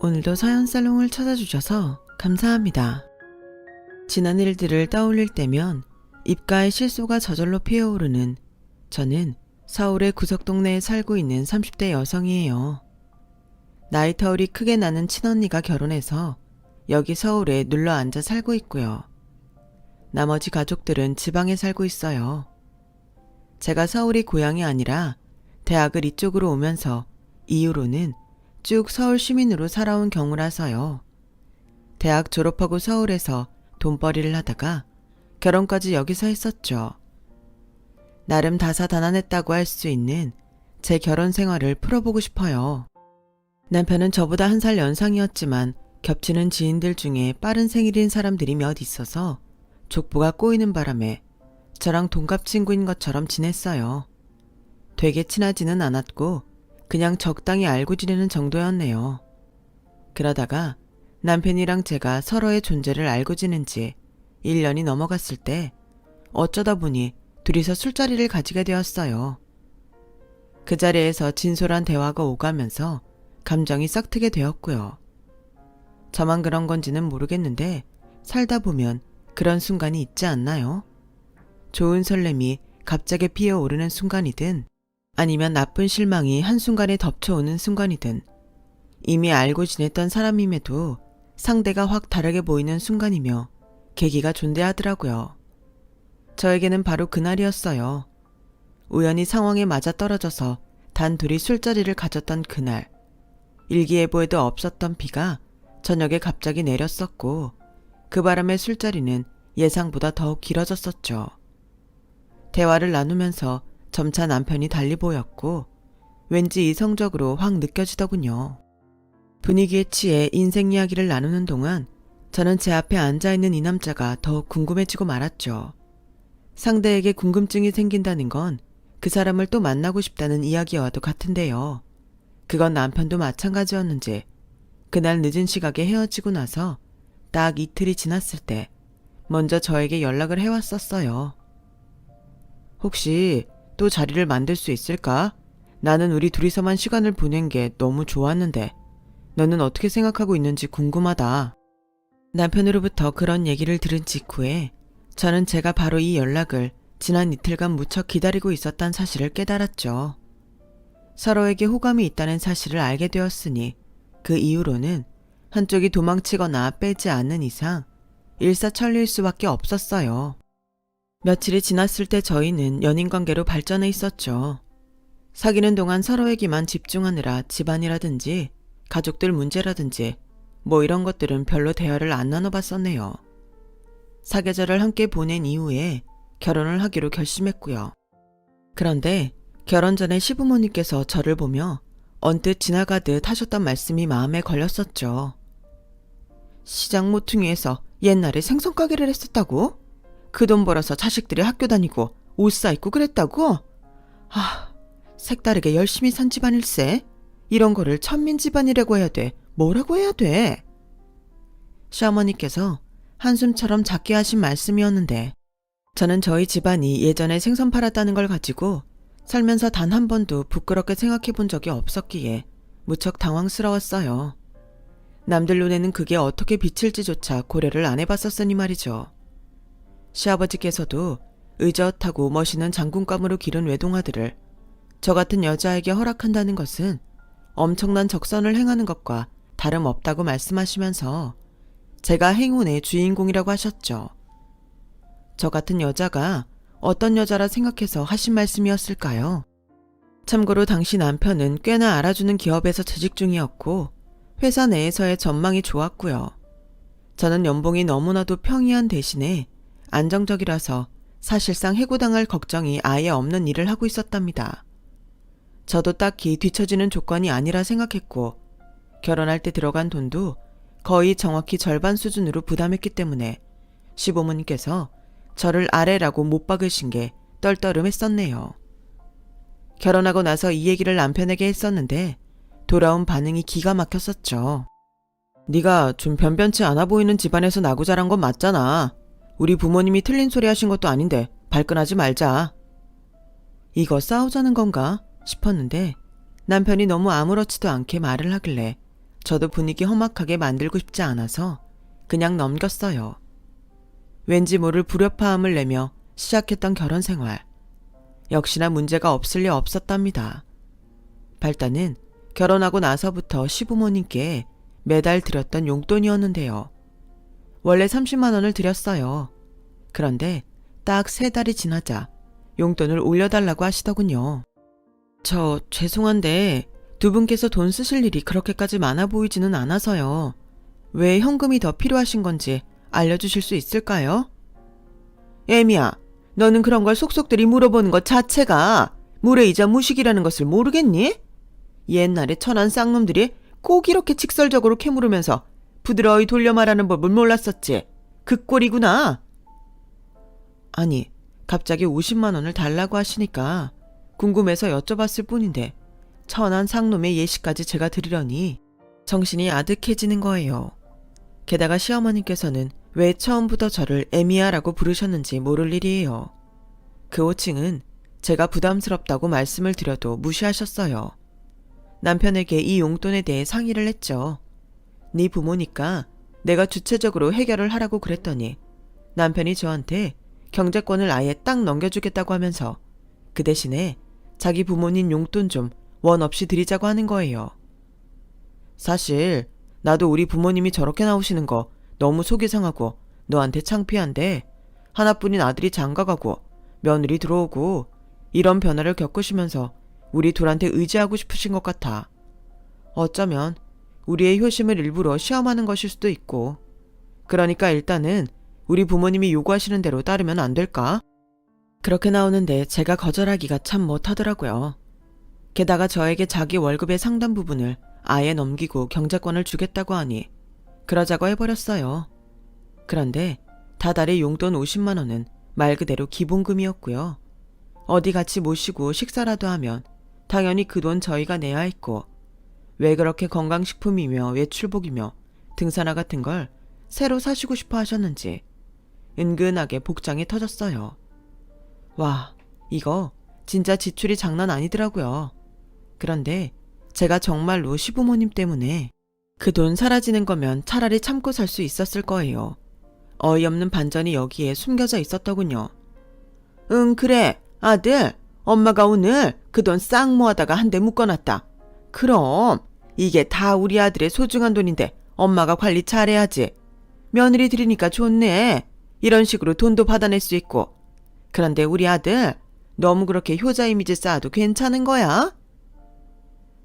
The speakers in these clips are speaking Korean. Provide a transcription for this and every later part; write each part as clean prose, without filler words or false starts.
오늘도 사연살롱을 찾아주셔서 감사합니다. 지난 일들을 떠올릴 때면 입가에 실소가 저절로 피어오르는 저는 서울의 구석동네에 살고 있는 30대 여성이에요. 나이 터울이 크게 나는 친언니가 결혼해서 여기 서울에 눌러 앉아 살고 있고요. 나머지 가족들은 지방에 살고 있어요. 제가 서울이 고향이 아니라 대학을 이쪽으로 오면서 이후로는 쭉 서울 시민으로 살아온 경우라서요. 대학 졸업하고 서울에서 돈벌이를 하다가 결혼까지 여기서 했었죠. 나름 다사다난했다고 할 수 있는 제 결혼 생활을 풀어보고 싶어요. 남편은 저보다 1살 연상이었지만 겹치는 지인들 중에 빠른 생일인 사람들이 몇 있어서 족보가 꼬이는 바람에 저랑 동갑 친구인 것처럼 지냈어요. 되게 친하지는 않았고 그냥 적당히 알고 지내는 정도였네요. 그러다가 남편이랑 제가 서로의 존재를 알고 지낸 지 1년이 넘어갔을 때 어쩌다 보니 둘이서 술자리를 가지게 되었어요. 그 자리에서 진솔한 대화가 오가면서 감정이 싹트게 되었고요. 저만 그런 건지는 모르겠는데 살다 보면 그런 순간이 있지 않나요? 좋은 설렘이 갑자기 피어오르는 순간이든 아니면 나쁜 실망이 한순간에 덮쳐오는 순간이든 이미 알고 지냈던 사람임에도 상대가 확 다르게 보이는 순간이며 계기가 존재하더라고요. 저에게는 바로 그날이었어요. 우연히 상황에 맞아떨어져서 단둘이 술자리를 가졌던 그날. 일기예보에도 없었던 비가 저녁에 갑자기 내렸었고 그 바람에 술자리는 예상보다 더욱 길어졌었죠. 대화를 나누면서 점차 남편이 달리 보였고 왠지 이성적으로 확 느껴지더군요. 분위기에 취해 인생 이야기를 나누는 동안 저는 제 앞에 앉아있는 이 남자가 더욱 궁금해지고 말았죠. 상대에게 궁금증이 생긴다는 건 그 사람을 또 만나고 싶다는 이야기와도 같은데요. 그건 남편도 마찬가지였는지 그날 늦은 시각에 헤어지고 나서 딱 이틀이 지났을 때 먼저 저에게 연락을 해왔었어요. 혹시 또 자리를 만들 수 있을까? 나는 우리 둘이서만 시간을 보낸 게 너무 좋았는데 너는 어떻게 생각하고 있는지 궁금하다. 남편으로부터 그런 얘기를 들은 직후에 저는 제가 바로 이 연락을 지난 이틀간 무척 기다리고 있었단 사실을 깨달았죠. 서로에게 호감이 있다는 사실을 알게 되었으니 그 이후로는 한쪽이 도망치거나 빼지 않는 이상 일사천리일 수밖에 없었어요. 며칠이 지났을 때 저희는 연인관계로 발전해 있었죠. 사귀는 동안 서로에게만 집중하느라 집안이라든지 가족들 문제라든지 뭐 이런 것들은 별로 대화를 안 나눠봤었네요. 사계절을 함께 보낸 이후에 결혼을 하기로 결심했고요. 그런데 결혼 전에 시부모님께서 저를 보며 언뜻 지나가듯 하셨던 말씀이 마음에 걸렸었죠. 시장 모퉁이에서 옛날에 생선가게를 했었다고? 그 돈 벌어서 자식들이 학교 다니고 옷 사입고 그랬다고? 아, 색다르게 열심히 산 집안일세? 이런 거를 천민 집안이라고 해야 돼? 뭐라고 해야 돼? 시어머니께서 한숨처럼 작게 하신 말씀이었는데 저는 저희 집안이 예전에 생선 팔았다는 걸 가지고 살면서 단 한 번도 부끄럽게 생각해 본 적이 없었기에 무척 당황스러웠어요. 남들 눈에는 그게 어떻게 비칠지조차 고려를 안 해봤었으니 말이죠. 시아버지께서도 의젓하고 멋있는 장군감으로 기른 외동아들을 저 같은 여자에게 허락한다는 것은 엄청난 적선을 행하는 것과 다름없다고 말씀하시면서 제가 행운의 주인공이라고 하셨죠. 저 같은 여자가 어떤 여자라 생각해서 하신 말씀이었을까요? 참고로 당시 남편은 꽤나 알아주는 기업에서 재직 중이었고 회사 내에서의 전망이 좋았고요. 저는 연봉이 너무나도 평이한 대신에 안정적이라서 사실상 해고당할 걱정이 아예 없는 일을 하고 있었답니다. 저도 딱히 뒤처지는 조건이 아니라 생각했고 결혼할 때 들어간 돈도 거의 정확히 절반 수준으로 부담했기 때문에 시부모님께서 저를 아래라고 못 박으신 게 떨떠름했었네요. 결혼하고 나서 이 얘기를 남편에게 했었는데 돌아온 반응이 기가 막혔었죠. 네가 좀 변변치 않아 보이는 집안에서 나고 자란 건 맞잖아. 우리 부모님이 틀린 소리 하신 것도 아닌데 발끈하지 말자. 이거 싸우자는 건가 싶었는데 남편이 너무 아무렇지도 않게 말을 하길래 저도 분위기 험악하게 만들고 싶지 않아서 그냥 넘겼어요. 왠지 모를 불협화음을 내며 시작했던 결혼 생활. 역시나 문제가 없을 리 없었답니다. 발단은 결혼하고 나서부터 시부모님께 매달 드렸던 용돈이었는데요. 원래 30만 원을 드렸어요. 그런데 딱 3달이 지나자 용돈을 올려달라고 하시더군요. 저 죄송한데 두 분께서 돈 쓰실 일이 그렇게까지 많아 보이지는 않아서요. 왜 현금이 더 필요하신 건지 알려주실 수 있을까요? 애미야, 너는 그런 걸 속속들이 물어보는 것 자체가 무례이자 무식이라는 것을 모르겠니? 옛날에 천한 쌍놈들이 꼭 이렇게 직설적으로 캐물으면서 부드러이 돌려 말하는 법을 몰랐었지. 그 꼴이구나. 아니, 갑자기 50만 원을 달라고 하시니까 궁금해서 여쭤봤을 뿐인데 천한 쌍놈의 예시까지 제가 드리려니 정신이 아득해지는 거예요. 게다가 시어머님께서는 왜 처음부터 저를 애미야라고 부르셨는지 모를 일이에요. 그 호칭은 제가 부담스럽다고 말씀을 드려도 무시하셨어요. 남편에게 이 용돈에 대해 상의를 했죠. 네 부모니까 내가 주체적으로 해결을 하라고 그랬더니 남편이 저한테 경제권을 아예 딱 넘겨주겠다고 하면서 그 대신에 자기 부모님 용돈 좀 원 없이 드리자고 하는 거예요. 사실 나도 우리 부모님이 저렇게 나오시는 거 너무 속이 상하고 너한테 창피한데 하나뿐인 아들이 장가가고 며느리 들어오고 이런 변화를 겪으시면서 우리 둘한테 의지하고 싶으신 것 같아. 어쩌면 우리의 효심을 일부러 시험하는 것일 수도 있고 그러니까 일단은 우리 부모님이 요구하시는 대로 따르면 안 될까? 그렇게 나오는데 제가 거절하기가 참 못하더라고요. 게다가 저에게 자기 월급의 상당 부분을 아예 넘기고 경제권을 주겠다고 하니 그러자고 해버렸어요. 그런데 다달이 용돈 50만 원은 말 그대로 기본금이었고요. 어디 같이 모시고 식사라도 하면 당연히 그 돈 저희가 내야 했고 왜 그렇게 건강식품이며 외출복이며 등산화 같은 걸 새로 사시고 싶어 하셨는지 은근하게 복장이 터졌어요. 와, 이거 진짜 지출이 장난 아니더라고요. 그런데 제가 정말로 시부모님 때문에 그 돈 사라지는 거면 차라리 참고 살 수 있었을 거예요. 어이없는 반전이 여기에 숨겨져 있었더군요. 응, 그래. 아들, 엄마가 오늘 그 돈 싹 모아다가 한 대 묶어놨다. 그럼 이게 다 우리 아들의 소중한 돈인데 엄마가 관리 잘해야지. 며느리 들이니까 좋네. 이런 식으로 돈도 받아낼 수 있고. 그런데 우리 아들 너무 그렇게 효자 이미지 쌓아도 괜찮은 거야?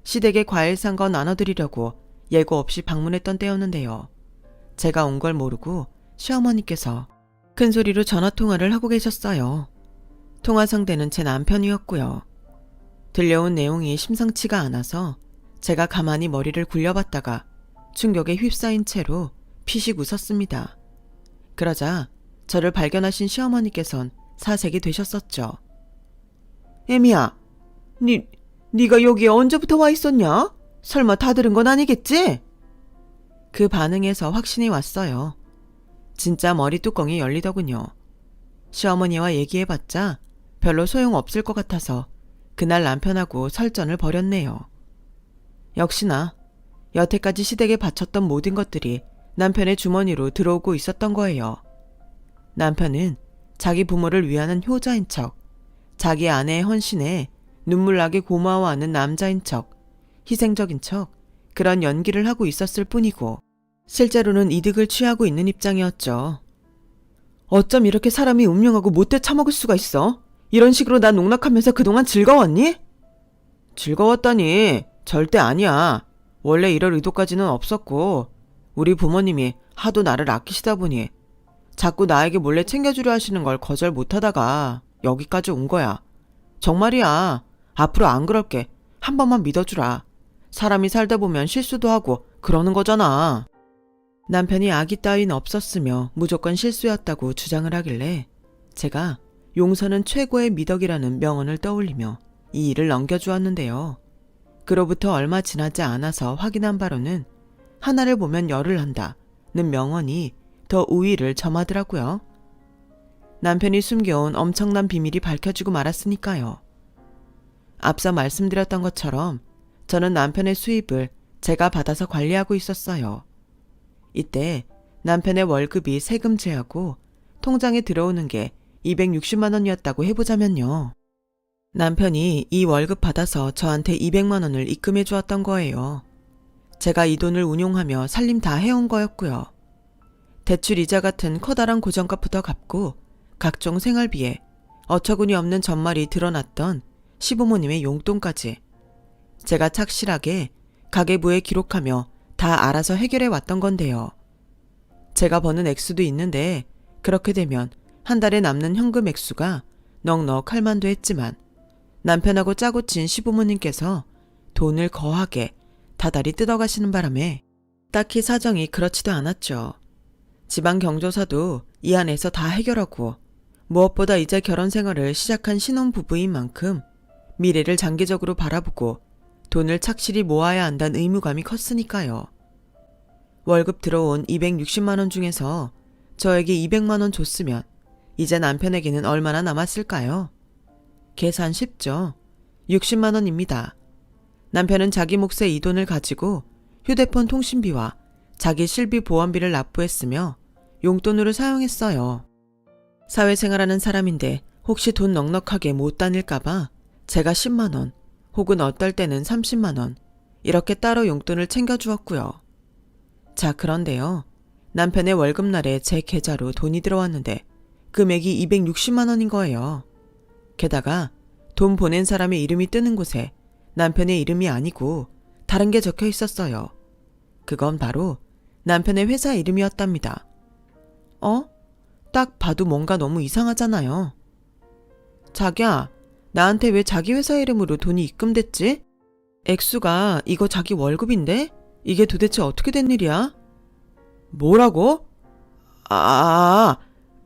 시댁에 과일 산 거 나눠드리려고 예고 없이 방문했던 때였는데요. 제가 온 걸 모르고 시어머니께서 큰 소리로 전화통화를 하고 계셨어요. 통화 상대는 제 남편이었고요. 들려온 내용이 심상치가 않아서 제가 가만히 머리를 굴려봤다가 충격에 휩싸인 채로 피식 웃었습니다. 그러자 저를 발견하신 시어머니께선 사색이 되셨었죠. 애미야, 네가 여기에 언제부터 와 있었냐? 설마 다 들은 건 아니겠지? 그 반응에서 확신이 왔어요. 진짜 머리 뚜껑이 열리더군요. 시어머니와 얘기해봤자 별로 소용없을 것 같아서 그날 남편하고 설전을 벌였네요. 역시나 여태까지 시댁에 바쳤던 모든 것들이 남편의 주머니로 들어오고 있었던 거예요. 남편은 자기 부모를 위하는 효자인 척, 자기 아내의 헌신에 눈물나게 고마워하는 남자인 척, 희생적인 척, 그런 연기를 하고 있었을 뿐이고 실제로는 이득을 취하고 있는 입장이었죠. 어쩜 이렇게 사람이 운명하고 못돼 처먹을 수가 있어? 이런 식으로 난 농락하면서 그동안 즐거웠니? 즐거웠다니 절대 아니야. 원래 이럴 의도까지는 없었고 우리 부모님이 하도 나를 아끼시다 보니 자꾸 나에게 몰래 챙겨주려 하시는 걸 거절 못하다가 여기까지 온 거야. 정말이야. 앞으로 안 그럴게. 한 번만 믿어주라. 사람이 살다 보면 실수도 하고 그러는 거잖아. 남편이 악의 따윈 없었으며 무조건 실수였다고 주장을 하길래 제가 용서는 최고의 미덕이라는 명언을 떠올리며 이 일을 넘겨주었는데요. 그로부터 얼마 지나지 않아서 확인한 바로는 하나를 보면 열을 한다는 명언이 더 우위를 점하더라고요. 남편이 숨겨온 엄청난 비밀이 밝혀지고 말았으니까요. 앞서 말씀드렸던 것처럼 저는 남편의 수입을 제가 받아서 관리하고 있었어요. 이때 남편의 월급이 세금 제하고 통장에 들어오는 게 260만 원이었다고 해보자면요. 남편이 이 월급 받아서 저한테 200만 원을 입금해 주었던 거예요. 제가 이 돈을 운용하며 살림 다 해온 거였고요. 대출 이자 같은 커다란 고정값부터 갚고 각종 생활비에 어처구니 없는 전말이 드러났던 시부모님의 용돈까지 제가 착실하게 가계부에 기록하며 다 알아서 해결해 왔던 건데요. 제가 버는 액수도 있는데 그렇게 되면 한 달에 남는 현금 액수가 넉넉할 만도 했지만 남편하고 짜고 친 시부모님께서 돈을 거하게 다달이 뜯어가시는 바람에 딱히 사정이 그렇지도 않았죠. 지방 경조사도 이 안에서 다 해결하고 무엇보다 이제 결혼 생활을 시작한 신혼부부인 만큼 미래를 장기적으로 바라보고 돈을 착실히 모아야 한다는 의무감이 컸으니까요. 월급 들어온 260만 원 중에서 저에게 200만 원 줬으면 이제 남편에게는 얼마나 남았을까요? 계산 쉽죠. 60만 원입니다. 남편은 자기 몫의 이 돈을 가지고 휴대폰 통신비와 자기 실비 보험비를 납부했으며 용돈으로 사용했어요. 사회생활하는 사람인데 혹시 돈 넉넉하게 못 다닐까봐 제가 10만 원 혹은 어떨 때는 30만 원 이렇게 따로 용돈을 챙겨주었고요. 자, 그런데요. 남편의 월급날에 제 계좌로 돈이 들어왔는데 금액이 260만 원인 거예요. 게다가 돈 보낸 사람의 이름이 뜨는 곳에 남편의 이름이 아니고 다른 게 적혀 있었어요. 그건 바로 남편의 회사 이름이었답니다. 딱 봐도 뭔가 너무 이상하잖아요. 자기야, 나한테 왜 자기 회사 이름으로 돈이 입금됐지? 액수가 이거 자기 월급인데? 이게 도대체 어떻게 된 일이야? 뭐라고?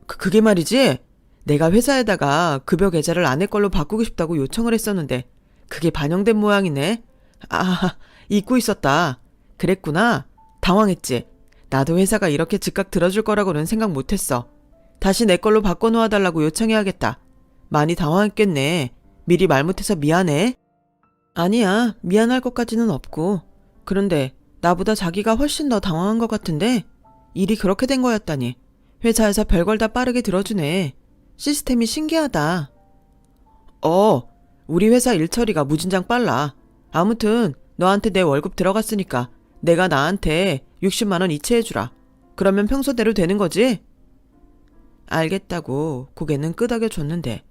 그게 말이지. 내가 회사에다가 급여 계좌를 아내 걸로 바꾸고 싶다고 요청을 했었는데 그게 반영된 모양이네. 잊고 있었다. 그랬구나. 당황했지. 나도 회사가 이렇게 즉각 들어줄 거라고는 생각 못했어. 다시 내 걸로 바꿔놓아달라고 요청해야겠다. 많이 당황했겠네. 미리 말 못해서 미안해. 아니야, 미안할 것까지는 없고. 그런데 나보다 자기가 훨씬 더 당황한 것 같은데 일이 그렇게 된 거였다니. 회사에서 별걸 다 빠르게 들어주네. 시스템이 신기하다. 우리 회사 일 처리가 무진장 빨라. 아무튼 너한테 내 월급 들어갔으니까 내가 나한테 60만 원 이체해주라. 그러면 평소대로 되는 거지? 알겠다고 고개는 끄덕여줬는데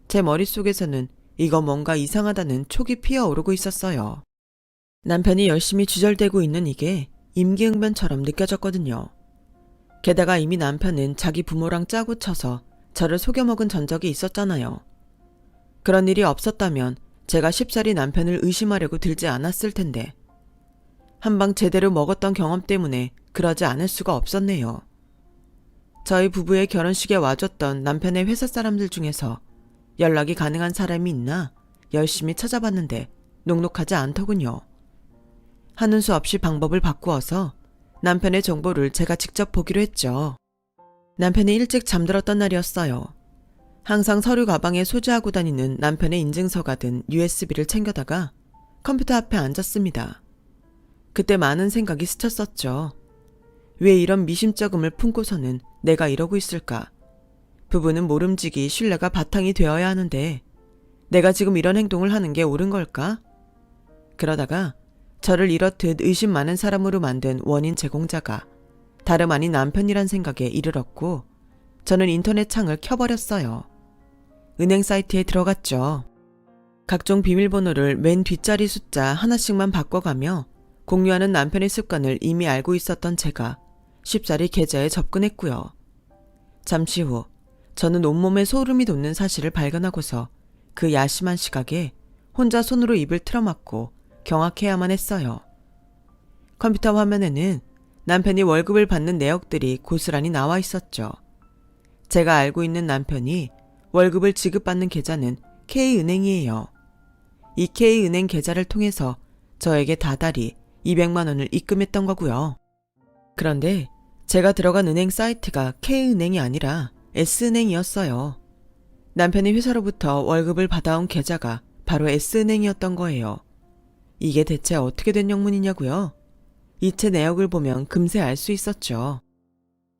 제 머릿속에서는 이거 뭔가 이상하다는 촉이 피어오르고 있었어요. 남편이 열심히 주절대고 있는 이게 임기응변처럼 느껴졌거든요. 게다가 이미 남편은 자기 부모랑 짜고 쳐서 저를 속여먹은 전적이 있었잖아요. 그런 일이 없었다면 제가 쉽사리 남편을 의심하려고 들지 않았을 텐데 한방 제대로 먹었던 경험 때문에 그러지 않을 수가 없었네요. 저희 부부의 결혼식에 와줬던 남편의 회사 사람들 중에서 연락이 가능한 사람이 있나 열심히 찾아봤는데 녹록하지 않더군요. 하는 수 없이 방법을 바꾸어서 남편의 정보를 제가 직접 보기로 했죠. 남편이 일찍 잠들었던 날이었어요. 항상 서류 가방에 소지하고 다니는 남편의 인증서가 든 USB를 챙겨다가 컴퓨터 앞에 앉았습니다. 그때 많은 생각이 스쳤었죠. 왜 이런 미심쩍음을 품고서는 내가 이러고 있을까? 부부는 모름지기 신뢰가 바탕이 되어야 하는데 내가 지금 이런 행동을 하는 게 옳은 걸까? 그러다가 저를 이렇듯 의심 많은 사람으로 만든 원인 제공자가 다름 아닌 남편이란 생각에 이르렀고 저는 인터넷 창을 켜버렸어요. 은행 사이트에 들어갔죠. 각종 비밀번호를 맨 뒷자리 숫자 하나씩만 바꿔가며 공유하는 남편의 습관을 이미 알고 있었던 제가 쉽사리 계좌에 접근했고요. 잠시 후 저는 온몸에 소름이 돋는 사실을 발견하고서 그 야심한 시각에 혼자 손으로 입을 틀어막고 경악해야만 했어요. 컴퓨터 화면에는 남편이 월급을 받는 내역들이 고스란히 나와 있었죠. 제가 알고 있는 남편이 월급을 지급받는 계좌는 K은행이에요. 이 K은행 계좌를 통해서 저에게 다달이 200만 원을 입금했던 거고요. 그런데 제가 들어간 은행 사이트가 K은행이 아니라 S은행이었어요. 남편이 회사로부터 월급을 받아온 계좌가 바로 S은행이었던 거예요. 이게 대체 어떻게 된 영문이냐고요? 이체 내역을 보면 금세 알 수 있었죠.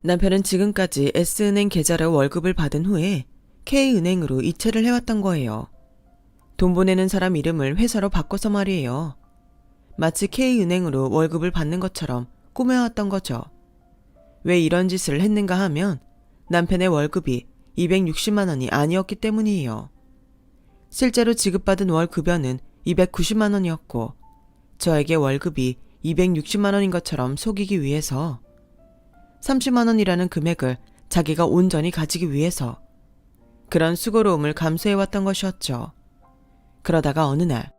남편은 지금까지 S은행 계좌로 월급을 받은 후에 K은행으로 이체를 해왔던 거예요. 돈 보내는 사람 이름을 회사로 바꿔서 말이에요. 마치 K은행으로 월급을 받는 것처럼 꾸며왔던 거죠. 왜 이런 짓을 했는가 하면 남편의 월급이 260만 원이 아니었기 때문이에요. 실제로 지급받은 월 급여는 290만 원이었고 저에게 월급이 260만 원인 것처럼 속이기 위해서 30만 원이라는 금액을 자기가 온전히 가지기 위해서 그런 수고로움을 감수해왔던 것이었죠. 그러다가 어느 날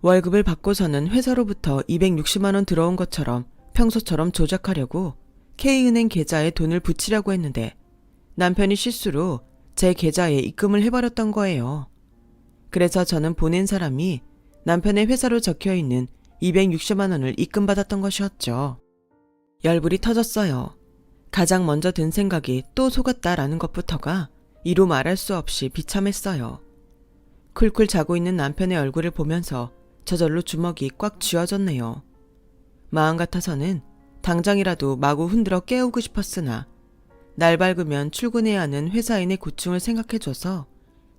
월급을 받고서는 회사로부터 260만 원 들어온 것처럼 평소처럼 조작하려고 K은행 계좌에 돈을 붙이려고 했는데 남편이 실수로 제 계좌에 입금을 해버렸던 거예요. 그래서 저는 보낸 사람이 남편의 회사로 적혀있는 260만 원을 입금받았던 것이었죠. 열불이 터졌어요. 가장 먼저 든 생각이 또 속았다라는 것부터가 이루 말할 수 없이 비참했어요. 쿨쿨 자고 있는 남편의 얼굴을 보면서 저절로 주먹이 꽉 쥐어졌네요. 마음 같아서는 당장이라도 마구 흔들어 깨우고 싶었으나 날 밝으면 출근해야 하는 회사인의 고충을 생각해줘서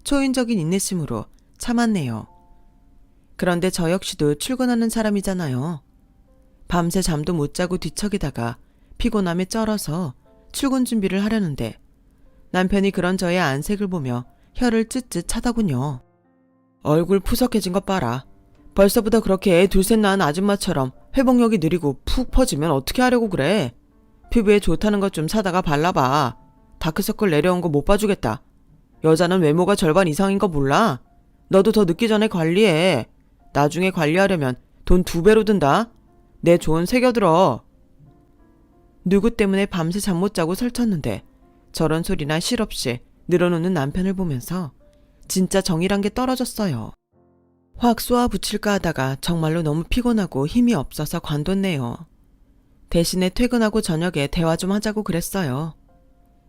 초인적인 인내심으로 참았네요. 그런데 저 역시도 출근하는 사람이잖아요. 밤새 잠도 못 자고 뒤척이다가 피곤함에 쩔어서 출근 준비를 하려는데 남편이 그런 저의 안색을 보며 혀를 쯧쯧 차더군요. 얼굴 푸석해진 것 봐라. 벌써부터 그렇게 애 둘셋 낳은 아줌마처럼 회복력이 느리고 푹 퍼지면 어떻게 하려고 그래. 피부에 좋다는 것 좀 사다가 발라봐. 다크서클 내려온 거 못 봐주겠다. 여자는 외모가 절반 이상인 거 몰라? 너도 더 늦기 전에 관리해. 나중에 관리하려면 돈 2배로 든다. 내 조언 새겨들어. 누구 때문에 밤새 잠 못 자고 설쳤는데 저런 소리나 실없이 늘어놓는 남편을 보면서 진짜 정이란 게 떨어졌어요. 확 쏘아붙일까 하다가 정말로 너무 피곤하고 힘이 없어서 관뒀네요. 대신에 퇴근하고 저녁에 대화 좀 하자고 그랬어요.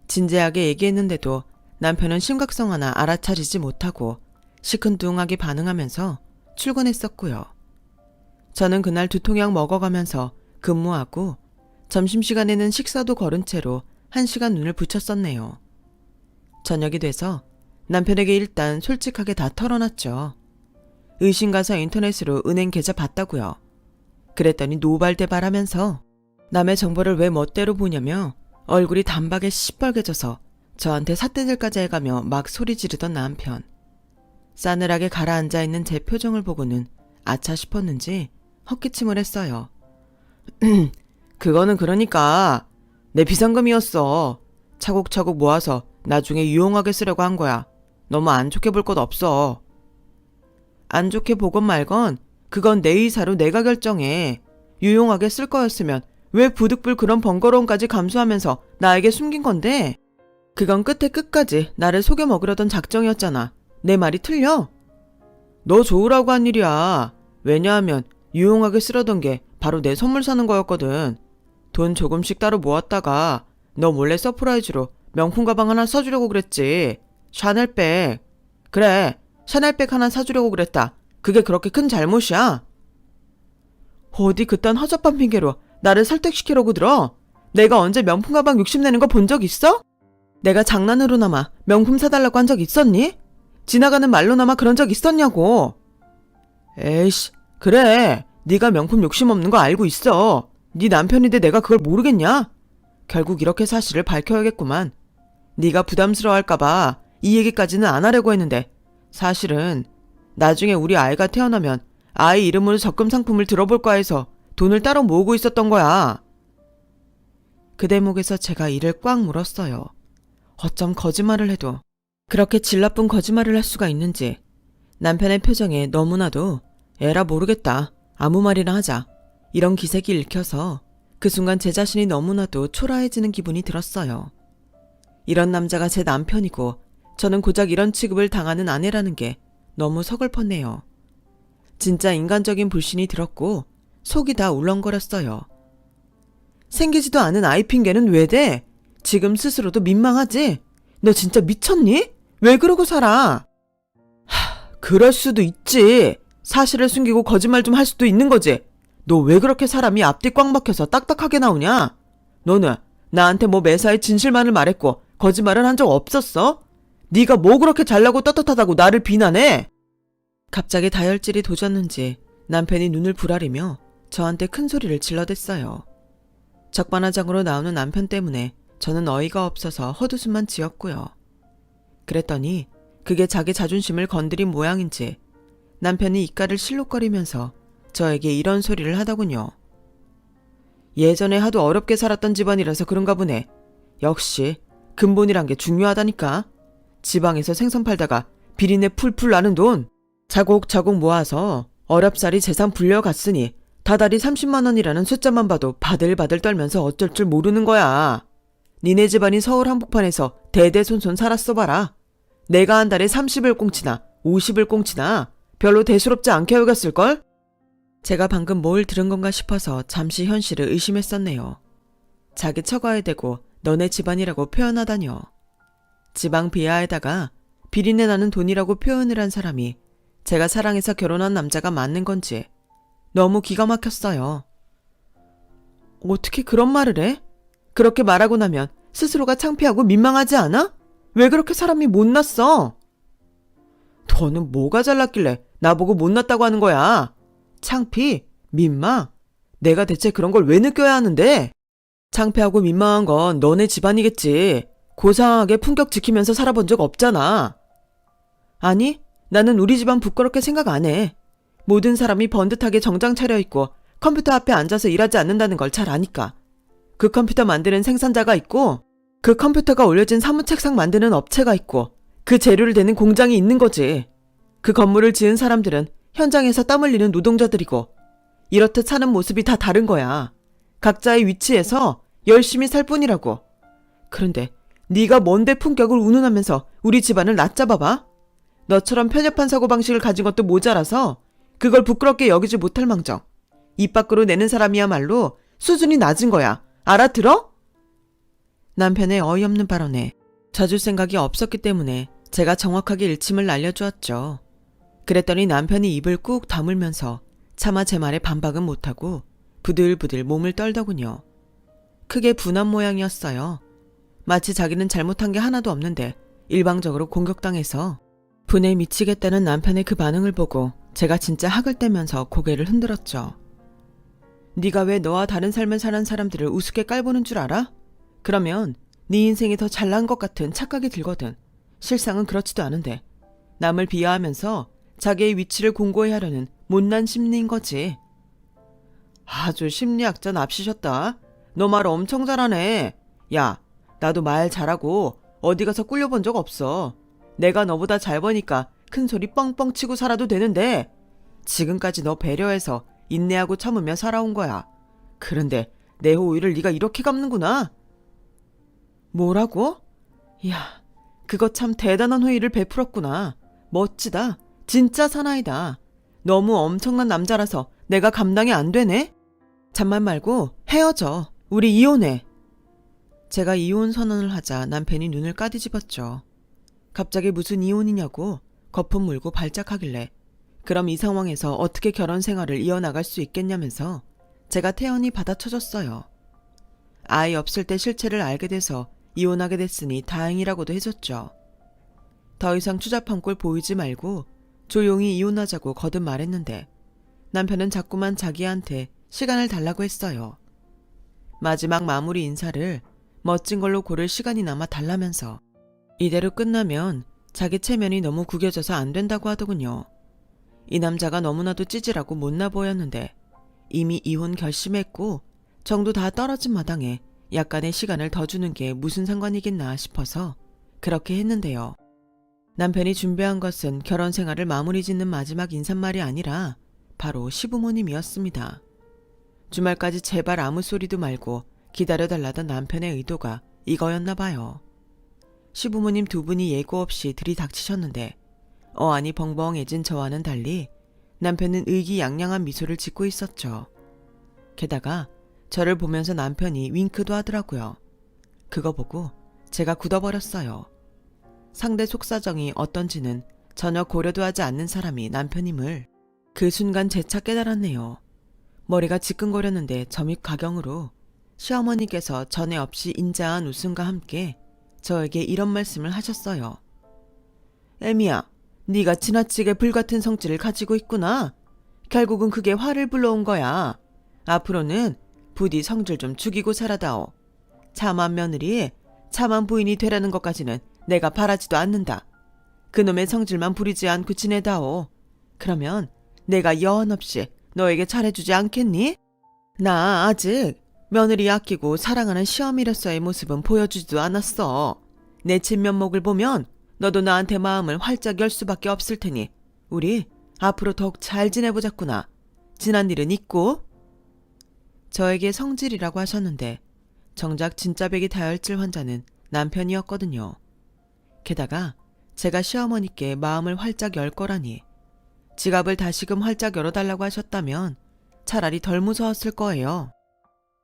진지하게 얘기했는데도 남편은 심각성 하나 알아차리지 못하고 시큰둥하게 반응하면서 출근했었고요. 저는 그날 두통약 먹어가면서 근무하고 점심시간에는 식사도 거른 채로 1시간 눈을 붙였었네요. 저녁이 돼서 남편에게 일단 솔직하게 다 털어놨죠. 의심 가서 인터넷으로 은행 계좌 봤다고요. 그랬더니 노발대발하면서 남의 정보를 왜 멋대로 보냐며 얼굴이 단박에 시뻘개져서 저한테 삿대질까지 해가며 막 소리 지르던 남편. 싸늘하게 가라앉아 있는 제 표정을 보고는 아차 싶었는지 헛기침을 했어요. 그거는 그러니까 내 비상금이었어. 차곡차곡 모아서 나중에 유용하게 쓰려고 한 거야. 너무 안 좋게 볼 것 없어. 안 좋게 보건 말건 그건 내 의사로 내가 결정해. 유용하게 쓸 거였으면 왜 부득불 그런 번거로움까지 감수하면서 나에게 숨긴 건데? 그건 끝에 끝까지 나를 속여 먹으려던 작정이었잖아. 내 말이 틀려? 너 좋으라고 한 일이야. 왜냐하면 유용하게 쓰려던 게 바로 내 선물 사는 거였거든. 돈 조금씩 따로 모았다가 너 몰래 서프라이즈로 명품 가방 하나 사주려고 그랬지. 샤넬백. 그래, 샤넬백 하나 사주려고 그랬다. 그게 그렇게 큰 잘못이야? 어디 그딴 허접한 핑계로 나를 설득시키려고 들어? 내가 언제 명품 가방 욕심내는 거 본 적 있어? 내가 장난으로나마 명품 사달라고 한 적 있었니? 지나가는 말로나마 그런 적 있었냐고. 에이씨, 그래. 네가 명품 욕심 없는 거 알고 있어. 네 남편인데 내가 그걸 모르겠냐? 결국 이렇게 사실을 밝혀야겠구만. 네가 부담스러워할까봐 이 얘기까지는 안 하려고 했는데 사실은 나중에 우리 아이가 태어나면 아이 이름으로 적금 상품을 들어볼까 해서 돈을 따로 모으고 있었던 거야. 그 대목에서 제가 이를 꽉 물었어요. 어쩜 거짓말을 해도 그렇게 질 나쁜 거짓말을 할 수가 있는지. 남편의 표정에 너무나도 에라 모르겠다. 아무 말이나 하자. 이런 기색이 읽혀서 그 순간 제 자신이 너무나도 초라해지는 기분이 들었어요. 이런 남자가 제 남편이고 저는 고작 이런 취급을 당하는 아내라는 게 너무 서글펐네요. 진짜 인간적인 불신이 들었고 속이 다 울렁거렸어요. 생기지도 않은 아이 핑계는 왜 대? 지금 스스로도 민망하지? 너 진짜 미쳤니? 왜 그러고 살아? 그럴 수도 있지. 사실을 숨기고 거짓말 좀 할 수도 있는 거지. 너 왜 그렇게 사람이 앞뒤 꽉 막혀서 딱딱하게 나오냐? 너는 나한테 뭐 매사에 진실만을 말했고 거짓말을 한 적 없었어? 네가 뭐 그렇게 잘나고 떳떳하다고 나를 비난해? 갑자기 다혈질이 도졌는지 남편이 눈을 부라리며 저한테 큰 소리를 질러댔어요. 적반하장으로 나오는 남편 때문에 저는 어이가 없어서 헛웃음만 지었고요. 그랬더니 그게 자기 자존심을 건드린 모양인지 남편이 입가를 실룩거리면서 저에게 이런 소리를 하더군요. 예전에 하도 어렵게 살았던 집안이라서 그런가 보네. 역시 근본이란 게 중요하다니까. 지방에서 생선 팔다가 비린내 풀풀 나는 돈 차곡차곡 모아서 어렵사리 재산 불려갔으니 다달이 30만 원이라는 숫자만 봐도 바들바들 떨면서 어쩔 줄 모르는 거야. 니네 집안이 서울 한복판에서 대대손손 살았어 봐라. 내가 한 달에 30을 꽁치나 50을 꽁치나 별로 대수롭지 않게 여겼을걸? 제가 방금 뭘 들은 건가 싶어서 잠시 현실을 의심했었네요. 자기 처가에 대고 너네 집안이라고 표현하다뇨. 지방 비하에다가 비린내 나는 돈이라고 표현을 한 사람이 제가 사랑해서 결혼한 남자가 맞는 건지 너무 기가 막혔어요. 어떻게 그런 말을 해? 그렇게 말하고 나면 스스로가 창피하고 민망하지 않아? 왜 그렇게 사람이 못났어? 너는 뭐가 잘났길래 나보고 못났다고 하는 거야? 창피? 민망? 내가 대체 그런 걸 왜 느껴야 하는데? 창피하고 민망한 건 너네 집안이겠지. 고상하게 품격 지키면서 살아본 적 없잖아. 아니, 나는 우리 집안 부끄럽게 생각 안 해. 모든 사람이 번듯하게 정장 차려입고 컴퓨터 앞에 앉아서 일하지 않는다는 걸 잘 아니까. 그 컴퓨터 만드는 생산자가 있고 그 컴퓨터가 올려진 사무책상 만드는 업체가 있고 그 재료를 대는 공장이 있는 거지. 그 건물을 지은 사람들은 현장에서 땀 흘리는 노동자들이고 이렇듯 사는 모습이 다 다른 거야. 각자의 위치에서 열심히 살 뿐이라고. 그런데 네가 뭔데 품격을 운운하면서 우리 집안을 낮잡아봐? 너처럼 편협한 사고방식을 가진 것도 모자라서 그걸 부끄럽게 여기지 못할 망정. 입 밖으로 내는 사람이야말로 수준이 낮은 거야. 알아들어? 남편의 어이없는 발언에 져줄 생각이 없었기 때문에 제가 정확하게 일침을 날려주었죠. 그랬더니 남편이 입을 꾹 다물면서 차마 제 말에 반박은 못하고 부들부들 몸을 떨더군요. 크게 분한 모양이었어요. 마치 자기는 잘못한 게 하나도 없는데 일방적으로 공격당해서 분에 미치겠다는 남편의 그 반응을 보고 제가 진짜 학을 떼면서 고개를 흔들었죠. 네가 왜 너와 다른 삶을 사는 사람들을 우습게 깔보는 줄 알아? 그러면 네 인생이 더 잘난 것 같은 착각이 들거든. 실상은 그렇지도 않은데 남을 비하하면서 자기의 위치를 공고히 하려는 못난 심리인 거지. 아주 심리학자 납시셨다. 너 말 엄청 잘하네. 야, 나도 말 잘하고 어디 가서 꿀려본 적 없어. 내가 너보다 잘 버니까 큰 소리 뻥뻥 치고 살아도 되는데 지금까지 너 배려해서 인내하고 참으며 살아온 거야. 그런데 내 호의를 네가 이렇게 갚는구나. 뭐라고? 야, 그거 참 대단한 호의를 베풀었구나. 멋지다. 진짜 사나이다. 너무 엄청난 남자라서 내가 감당이 안 되네. 잠만 말고 헤어져. 우리 이혼해. 제가 이혼 선언을 하자 남편이 눈을 까디집었죠. 갑자기 무슨 이혼이냐고 거품 물고 발작하길래 그럼 이 상황에서 어떻게 결혼 생활을 이어나갈 수 있겠냐면서 제가 태연히 받아쳐줬어요. 아이 없을 때 실체를 알게 돼서 이혼하게 됐으니 다행이라고도 해줬죠. 더 이상 추잡한 꼴 보이지 말고 조용히 이혼하자고 거듭 말했는데 남편은 자꾸만 자기한테 시간을 달라고 했어요. 마지막 마무리 인사를 멋진 걸로 고를 시간이 남아 달라면서 이대로 끝나면 자기 체면이 너무 구겨져서 안 된다고 하더군요. 이 남자가 너무나도 찌질하고 못나 보였는데 이미 이혼 결심했고 정도 다 떨어진 마당에 약간의 시간을 더 주는 게 무슨 상관이겠나 싶어서 그렇게 했는데요. 남편이 준비한 것은 결혼 생활을 마무리 짓는 마지막 인사말이 아니라 바로 시부모님이었습니다. 주말까지 제발 아무 소리도 말고 기다려달라던 남편의 의도가 이거였나 봐요. 시부모님 두 분이 예고 없이 들이닥치셨는데 어안이 벙벙해진 저와는 달리 남편은 의기양양한 미소를 짓고 있었죠. 게다가 저를 보면서 남편이 윙크도 하더라고요. 그거 보고 제가 굳어버렸어요. 상대 속사정이 어떤지는 전혀 고려도 하지 않는 사람이 남편임을 그 순간 재차 깨달았네요. 머리가 지끈거렸는데 점입 가경으로 시어머니께서 전에 없이 인자한 웃음과 함께 저에게 이런 말씀을 하셨어요. 애미야, 네가 지나치게 불같은 성질을 가지고 있구나. 결국은 그게 화를 불러온 거야. 앞으로는 부디 성질 좀 죽이고 살아다오. 참한 며느리, 참한 부인이 되라는 것까지는 내가 바라지도 않는다. 그놈의 성질만 부리지 않고 지내다오. 그러면 내가 여한없이 너에게 잘해주지 않겠니? 나 아직 며느리 아끼고 사랑하는 시어미로서의 모습은 보여주지도 않았어. 내 진면목을 보면 너도 나한테 마음을 활짝 열 수밖에 없을 테니 우리 앞으로 더욱 잘 지내보자꾸나. 지난 일은 잊고. 저에게 성질이라고 하셨는데 정작 진짜 백이 다혈질 환자는 남편이었거든요. 게다가 제가 시어머니께 마음을 활짝 열 거라니 지갑을 다시금 활짝 열어달라고 하셨다면 차라리 덜 무서웠을 거예요.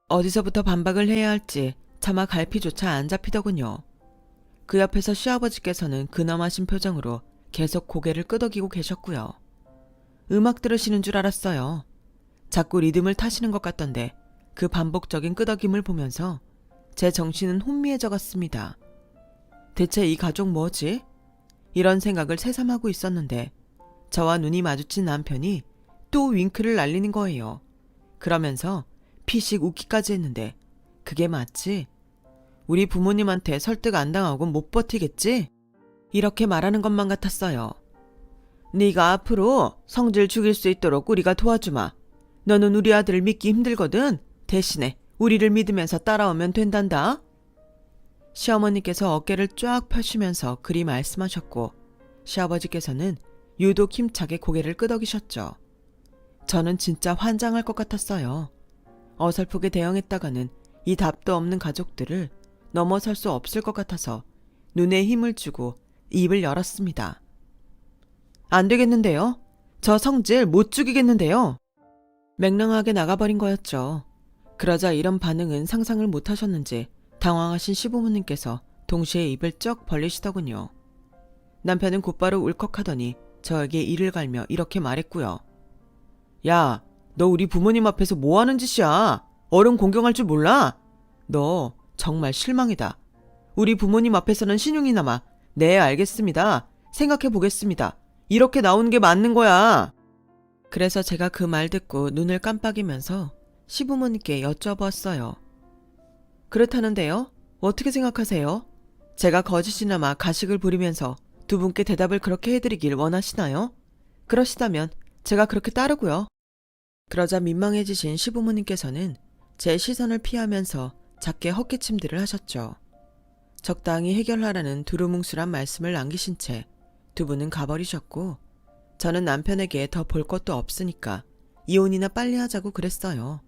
어디서부터 반박을 해야 할지 차마 갈피조차 안 잡히더군요. 그 옆에서 시아버지께서는 근엄하신 표정으로 계속 고개를 끄덕이고 계셨고요. 음악 들으시는 줄 알았어요. 자꾸 리듬을 타시는 것 같던데 그 반복적인 끄덕임을 보면서 제 정신은 혼미해져 갔습니다. 대체 이 가족 뭐지? 이런 생각을 새삼하고 있었는데 저와 눈이 마주친 남편이 또 윙크를 날리는 거예요. 그러면서 피식 웃기까지 했는데 그게 맞지? 우리 부모님한테 설득 안 당하고 못 버티겠지? 이렇게 말하는 것만 같았어요. 네가 앞으로 성질 죽일 수 있도록 우리가 도와주마. 너는 우리 아들을 믿기 힘들거든. 대신에 우리를 믿으면서 따라오면 된단다. 시어머니께서 어깨를 쫙 펴시면서 그리 말씀하셨고 시아버지께서는 유독 힘차게 고개를 끄덕이셨죠. 저는 진짜 환장할 것 같았어요. 어설프게 대응했다가는 이 답도 없는 가족들을 넘어설 수 없을 것 같아서 눈에 힘을 주고 입을 열었습니다. 안 되겠는데요? 저 성질 못 죽이겠는데요? 맹랑하게 나가버린 거였죠. 그러자 이런 반응은 상상을 못 하셨는지 당황하신 시부모님께서 동시에 입을 쩍 벌리시더군요. 남편은 곧바로 울컥하더니 저에게 이를 갈며 이렇게 말했고요. 야, 너 우리 부모님 앞에서 뭐 하는 짓이야? 어른 공경할 줄 몰라? 너 정말 실망이다. 우리 부모님 앞에서는 신용이나마 네 알겠습니다. 생각해 보겠습니다. 이렇게 나오는 게 맞는 거야. 그래서 제가 그 말 듣고 눈을 깜빡이면서 시부모님께 여쭤봤어요. 그렇다는데요? 어떻게 생각하세요? 제가 거짓이나마 가식을 부리면서 두 분께 대답을 그렇게 해드리길 원하시나요? 그러시다면 제가 그렇게 따르고요. 그러자 민망해지신 시부모님께서는 제 시선을 피하면서 작게 헛기침들을 하셨죠. 적당히 해결하라는 두루뭉술한 말씀을 남기신 채 두 분은 가버리셨고 저는 남편에게 더 볼 것도 없으니까 이혼이나 빨리 하자고 그랬어요.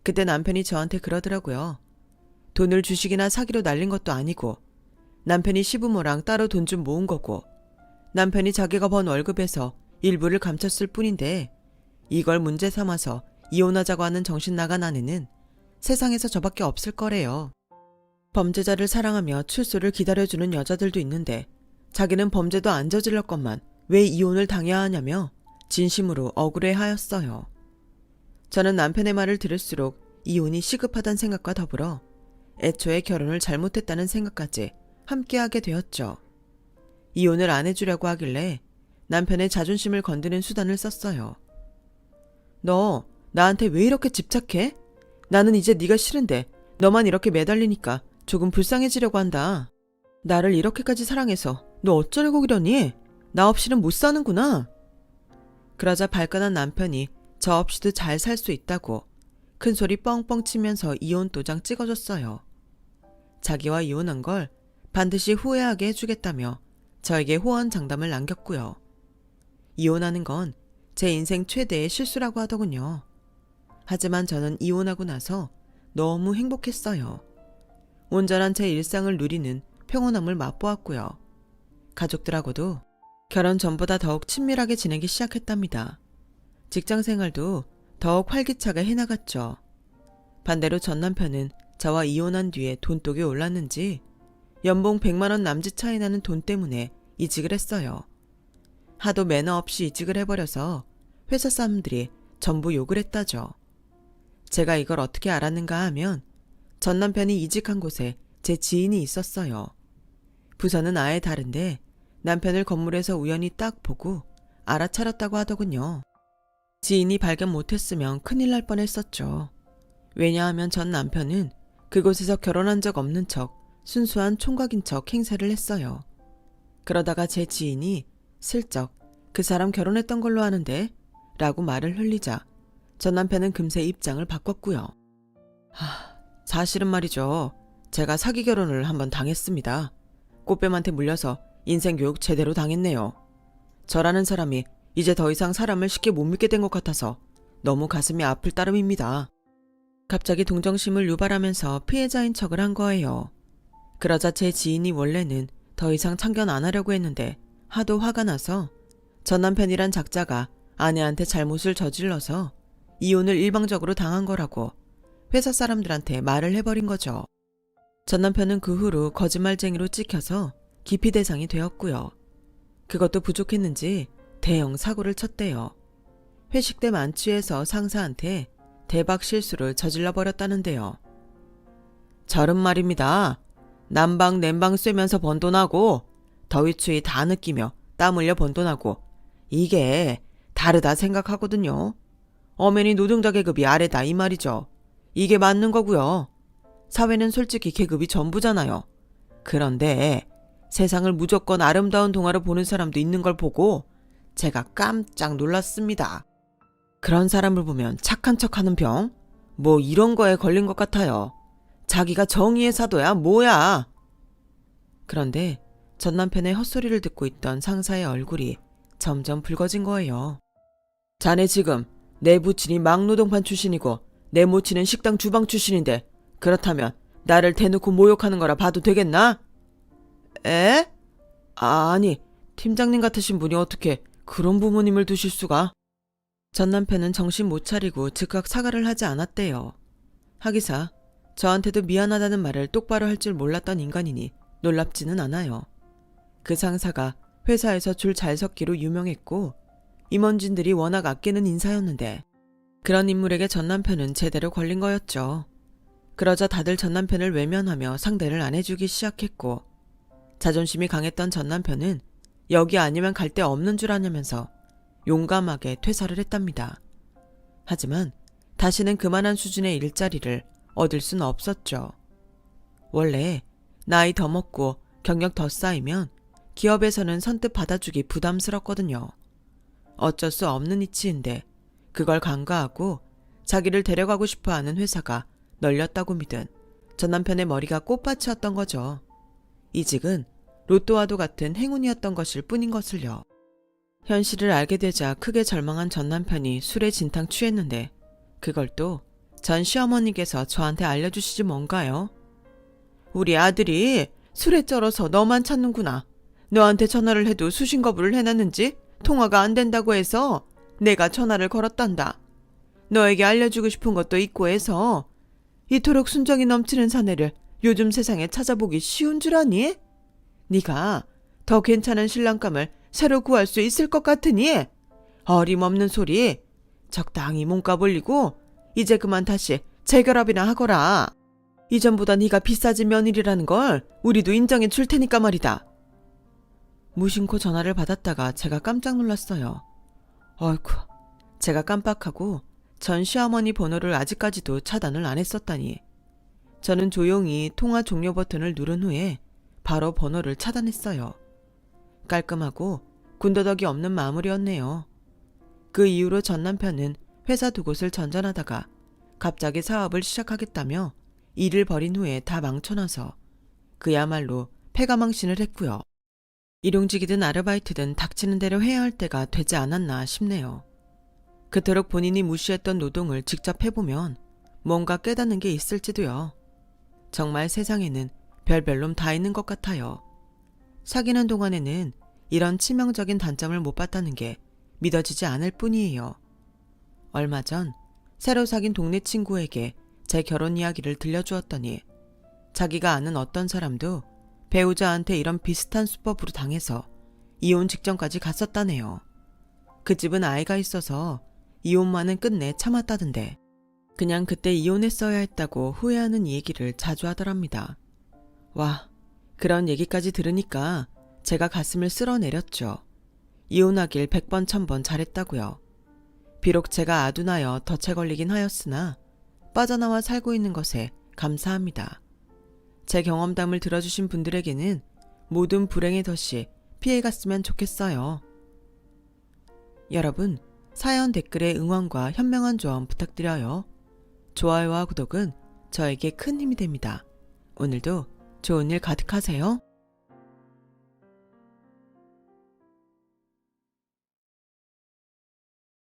그때 남편이 저한테 그러더라고요. 돈을 주식이나 사기로 날린 것도 아니고 남편이 시부모랑 따로 돈 좀 모은 거고 남편이 자기가 번 월급에서 일부를 감췄을 뿐인데 이걸 문제 삼아서 이혼하자고 하는 정신 나간 아내는 세상에서 저밖에 없을 거래요. 범죄자를 사랑하며 출소를 기다려주는 여자들도 있는데 자기는 범죄도 안 저질렀건만 왜 이혼을 당해야 하냐며 진심으로 억울해하였어요. 저는 남편의 말을 들을수록 이혼이 시급하다는 생각과 더불어 애초에 결혼을 잘못했다는 생각까지 함께하게 되었죠. 이혼을 안 해주려고 하길래 남편의 자존심을 건드는 수단을 썼어요. 너 나한테 왜 이렇게 집착해? 나는 이제 네가 싫은데 너만 이렇게 매달리니까 조금 불쌍해지려고 한다. 나를 이렇게까지 사랑해서 너 어쩌려고 그러니? 나 없이는 못 사는구나. 그러자 발끈한 남편이 저 없이도 잘 살 수 있다고 큰소리 뻥뻥 치면서 이혼 도장 찍어줬어요. 자기와 이혼한 걸 반드시 후회하게 해주겠다며 저에게 호언장담을 남겼고요. 이혼하는 건 제 인생 최대의 실수라고 하더군요. 하지만 저는 이혼하고 나서 너무 행복했어요. 온전한 제 일상을 누리는 평온함을 맛보았고요. 가족들하고도 결혼 전보다 더욱 친밀하게 지내기 시작했답니다. 직장생활도 더욱 활기차게 해나갔죠. 반대로 전 남편은 저와 이혼한 뒤에 돈독이 올랐는지 연봉 100만 원 남짓 차이 나는 돈 때문에 이직을 했어요. 하도 매너 없이 이직을 해버려서 회사 사람들이 전부 욕을 했다죠. 제가 이걸 어떻게 알았는가 하면 전 남편이 이직한 곳에 제 지인이 있었어요. 부서는 아예 다른데 남편을 건물에서 우연히 딱 보고 알아차렸다고 하더군요. 지인이 발견 못했으면 큰일 날 뻔했었죠. 왜냐하면 전 남편은 그곳에서 결혼한 적 없는 척 순수한 총각인 척 행세를 했어요. 그러다가 제 지인이 슬쩍 그 사람 결혼했던 걸로 아는데 라고 말을 흘리자 전 남편은 금세 입장을 바꿨고요. 사실은 말이죠. 제가 사기 결혼을 한번 당했습니다. 꽃뱀한테 물려서 인생 교육 제대로 당했네요. 저라는 사람이 이제 더 이상 사람을 쉽게 못 믿게 된 것 같아서 너무 가슴이 아플 따름입니다. 갑자기 동정심을 유발하면서 피해자인 척을 한 거예요. 그러자 제 지인이 원래는 더 이상 참견 안 하려고 했는데 하도 화가 나서 전 남편이란 작자가 아내한테 잘못을 저질러서 이혼을 일방적으로 당한 거라고 회사 사람들한테 말을 해버린 거죠. 전 남편은 그 후로 거짓말쟁이로 찍혀서 기피 대상이 되었고요. 그것도 부족했는지 대형 사고를 쳤대요. 회식 때 만취해서 상사한테 대박 실수를 저질러 버렸다는데요. 저런 말입니다. 난방 냉방 쐬면서 번 돈하고 더위 추위 다 느끼며 땀 흘려 번 돈하고 이게 다르다 생각하거든요. 엄연히 노동자 계급이 아래다 이 말이죠. 이게 맞는 거고요. 사회는 솔직히 계급이 전부잖아요. 그런데 세상을 무조건 아름다운 동화로 보는 사람도 있는 걸 보고 제가 깜짝 놀랐습니다. 그런 사람을 보면 착한 척하는 병? 뭐 이런 거에 걸린 것 같아요. 자기가 정의의 사도야 뭐야. 그런데 전 남편의 헛소리를 듣고 있던 상사의 얼굴이 점점 붉어진 거예요. 자네 지금 내 부친이 막노동판 출신이고 내 모친은 식당 주방 출신인데 그렇다면 나를 대놓고 모욕하는 거라 봐도 되겠나? 에? 아니 팀장님 같으신 분이 어떻게 그런 부모님을 두실 수가? 전 남편은 정신 못 차리고 즉각 사과를 하지 않았대요. 하기사 저한테도 미안하다는 말을 똑바로 할 줄 몰랐던 인간이니 놀랍지는 않아요. 그 상사가 회사에서 줄 잘 섰기로 유명했고 임원진들이 워낙 아끼는 인사였는데 그런 인물에게 전 남편은 제대로 걸린 거였죠. 그러자 다들 전 남편을 외면하며 상대를 안 해주기 시작했고 자존심이 강했던 전 남편은 여기 아니면 갈 데 없는 줄 아냐면서 용감하게 퇴사를 했답니다. 하지만 다시는 그만한 수준의 일자리를 얻을 수는 없었죠. 원래 나이 더 먹고 경력 더 쌓이면 기업에서는 선뜻 받아주기 부담스럽거든요. 어쩔 수 없는 이치인데 그걸 간과하고 자기를 데려가고 싶어하는 회사가 널렸다고 믿은 전 남편의 머리가 꽃밭이었던 거죠. 이직은 로또와도 같은 행운이었던 것일 뿐인 것을요. 현실을 알게 되자 크게 절망한 전 남편이 술에 진탕 취했는데 그걸 또 전 시어머니께서 저한테 알려주시지 뭔가요? 우리 아들이 술에 쩔어서 너만 찾는구나. 너한테 전화를 해도 수신 거부를 해놨는지 통화가 안 된다고 해서 내가 전화를 걸었단다. 너에게 알려주고 싶은 것도 있고 해서 이토록 순정이 넘치는 사내를 요즘 세상에 찾아보기 쉬운 줄 아니? 네가 더 괜찮은 신랑감을 새로 구할 수 있을 것 같으니 어림없는 소리 적당히 몸값 올리고 이제 그만 다시 재결합이나 하거라. 이전보다 네가 비싸진 며느리라는 걸 우리도 인정해 줄 테니까 말이다. 무심코 전화를 받았다가 제가 깜짝 놀랐어요. 어이쿠, 제가 깜빡하고 전 시어머니 번호를 아직까지도 차단을 안 했었다니. 저는 조용히 통화 종료 버튼을 누른 후에 바로 번호를 차단했어요. 깔끔하고 군더더기 없는 마무리였네요. 그 이후로 전 남편은 회사 두 곳을 전전하다가 갑자기 사업을 시작하겠다며 일을 벌인 후에 다 망쳐놔서 그야말로 패가망신을 했고요. 일용직이든 아르바이트든 닥치는 대로 해야 할 때가 되지 않았나 싶네요. 그토록 본인이 무시했던 노동을 직접 해보면 뭔가 깨닫는 게 있을지도요. 정말 세상에는 별별 놈 다 있는 것 같아요. 사귀는 동안에는 이런 치명적인 단점을 못 봤다는 게 믿어지지 않을 뿐이에요. 얼마 전 새로 사귄 동네 친구에게 제 결혼 이야기를 들려주었더니 자기가 아는 어떤 사람도 배우자한테 이런 비슷한 수법으로 당해서 이혼 직전까지 갔었다네요. 그 집은 아이가 있어서 이혼만은 끝내 참았다던데 그냥 그때 이혼했어야 했다고 후회하는 얘기를 자주 하더랍니다. 와, 그런 얘기까지 들으니까 제가 가슴을 쓸어내렸죠. 이혼하길 100번 1000번 잘했다고요. 비록 제가 아둔하여 덫에 걸리긴 하였으나 빠져나와 살고 있는 것에 감사합니다. 제 경험담을 들어주신 분들에게는 모든 불행의 덫이 피해갔으면 좋겠어요. 여러분, 사연 댓글에 응원과 현명한 조언 부탁드려요. 좋아요와 구독은 저에게 큰 힘이 됩니다. 오늘도 좋은 일 가득하세요.